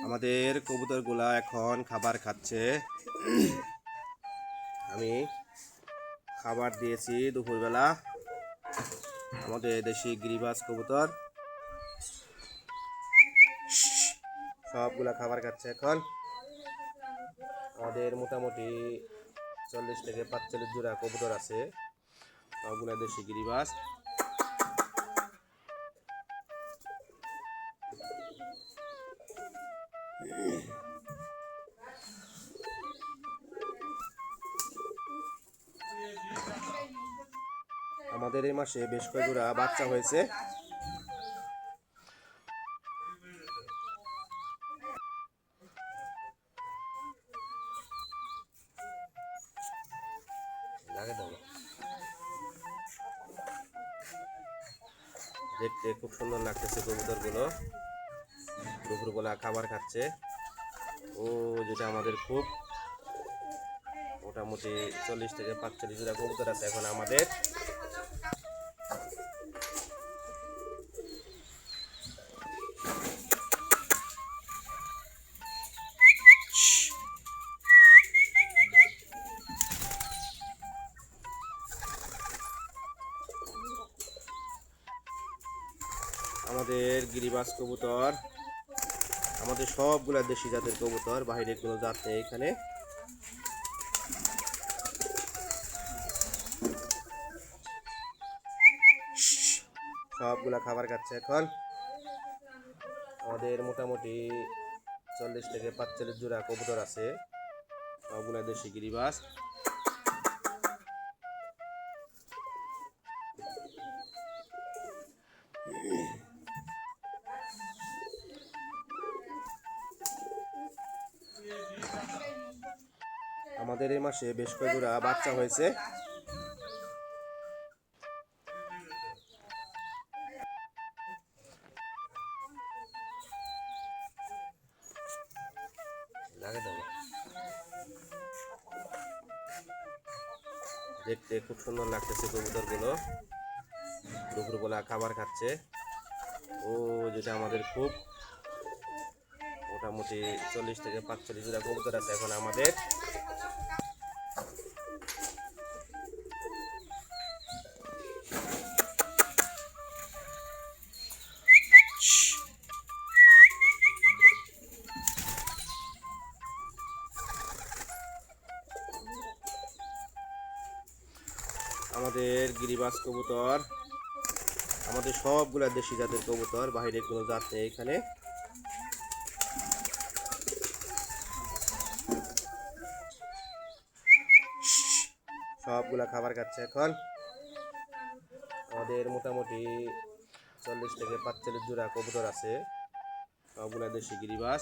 আমাদের কবুতরগুলা এখন খাবার খাচ্ছে। আমি খাবার দিয়েছি দুপুরবেলা। আমাদের দেশি গিরিবাজ কবুতর সবগুলা খাবার খাচ্ছে এখন। আমাদের মোটামুটি 40 থেকে 45 জোড়া কবুতর আছে, সবগুলা দেশি গিরিবাজ। আমাদের এই মাসে বেশ কয়েক জোড়া বাচ্চা হয়েছে। দেখতে খুব সুন্দর লাগতেছে কবুতরগুলো, দুপুরবেলা খাবার খাচ্ছে। ও যেটা আমাদের খুব মোটামুটি 40 থেকে 45 জোড়া কবুতর আছে এখন আমাদের। আমাদের গিরিবাজ কবুতর, আমাদের সবগুলা দেশি জাতের কবুতর, বাইরে কোনো জাত নেই এখানে। সবগুলা খাবার খাচ্ছে এখন। আমাদের মোটামুটি 40 থেকে 45 জোড়া কবুতর আছে, সবগুলা দেশি গিরিবাজ। আমাদের এই মাসে বেশ কয়েক জোড়া বাচ্চা হয়েছে। দেখতে খুব সুন্দর লাগতেছে কবুতরগুলো, দুপুরবেলা খাবার খাচ্ছে। ও যেটা আমাদের খুব মোটামুটি 40 থেকে 45 জোড়া কবুতর আছে এখন আমাদের। আমাদের গিরিবাজ কবুতর, আমাদের সবগুলা দেশি জাতের কবুতর, বাইরে কোনো জাত নেই এখানে। সবগুলা খাবার খাচ্ছে এখন। আমাদের মোটামুটি 40 থেকে 45 জোড়া কবুতর আছে, সবগুলা দেশি গিরিবাজ।